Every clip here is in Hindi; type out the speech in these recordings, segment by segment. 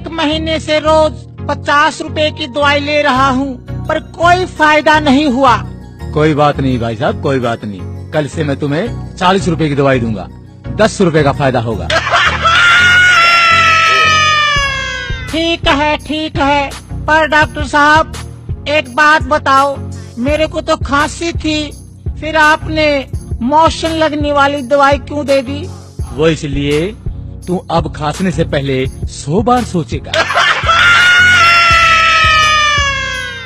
1 महीने से रोज 50 रुपए की दवाई ले रहा हूँ, पर कोई फायदा नहीं हुआ। कोई बात नहीं भाई साहब, कोई बात नहीं। कल से मैं तुम्हें 40 रुपए की दवाई दूंगा, 10 रुपए का फायदा होगा। ठीक है, पर डॉक्टर साहब एक बात बताओ, मेरे को तो खांसी थी, फिर आपने मोशन लगने वाली दवाई क्यों दे दी? वो इसलिए तू अब खांसने से पहले 100 बार सोचेगा।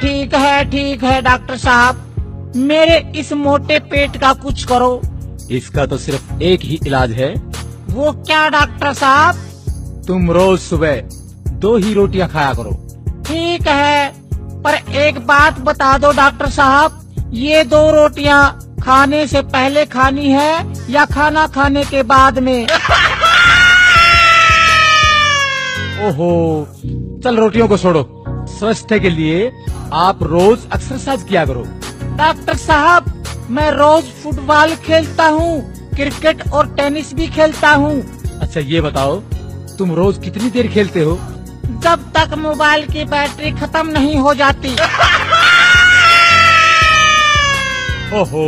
ठीक है डॉक्टर साहब, मेरे इस मोटे पेट का कुछ करो। इसका तो सिर्फ एक ही इलाज है। वो क्या डॉक्टर साहब? तुम रोज सुबह 2 ही रोटियां खाया करो। ठीक है, पर एक बात बता दो डॉक्टर साहब, ये 2 रोटियां खाने से पहले खानी है या खाना खाने के बाद में? ओहो, चल रोटियों को छोड़ो। स्वास्थ्य के लिए आप रोज एक्सरसाइज किया करो। डॉक्टर साहब, मैं रोज फुटबॉल खेलता हूँ, क्रिकेट और टेनिस भी खेलता हूँ। अच्छा ये बताओ, तुम रोज कितनी देर खेलते हो? जब तक मोबाइल की बैटरी खत्म नहीं हो जाती। ओहो,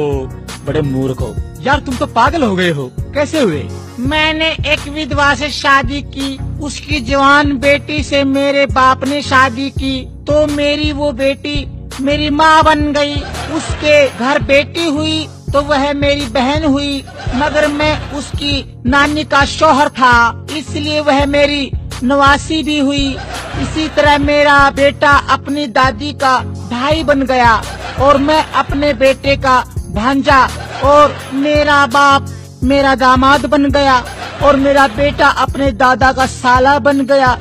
बड़े मूर्ख हो यार, तुम तो पागल हो गए हो। कैसे हुए? मैंने एक विधवा से शादी की, उसकी जवान बेटी से मेरे बाप ने शादी की, तो मेरी वो बेटी मेरी माँ बन गई। उसके घर बेटी हुई तो वह मेरी बहन हुई, मगर मैं उसकी नानी का शौहर था, इसलिए वह मेरी नवासी भी हुई। इसी तरह मेरा बेटा अपनी दादी का भाई बन गया, और मैं अपने बेटे का भांजा, और मेरा बाप मेरा दामाद बन गया, और मेरा बेटा अपने दादा का साला बन गया।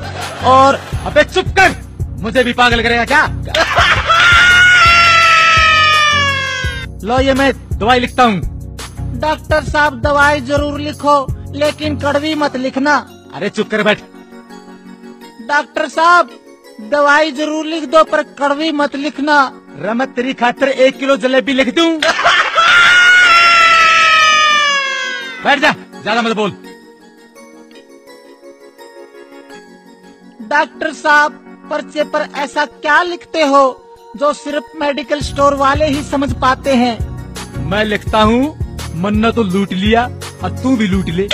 और अबे चुप कर, मुझे भी पागल करेगा क्या? लो ये मैं दवाई लिखता हूँ। डॉक्टर साहब दवाई जरूर लिखो, लेकिन कड़वी मत लिखना। अरे चुप कर बैठ। डॉक्टर साहब दवाई जरूर लिख दो, पर कड़वी मत लिखना। मैं तेरी खातिर 1 किलो जलेबी लिख दूं। बैठ जा, ज्यादा मत बोल। डॉक्टर साहब पर्चे पर ऐसा क्या लिखते हो जो सिर्फ मेडिकल स्टोर वाले ही समझ पाते हैं? मैं लिखता हूँ, मन्ना तो लूट लिया और तू भी लूट ले।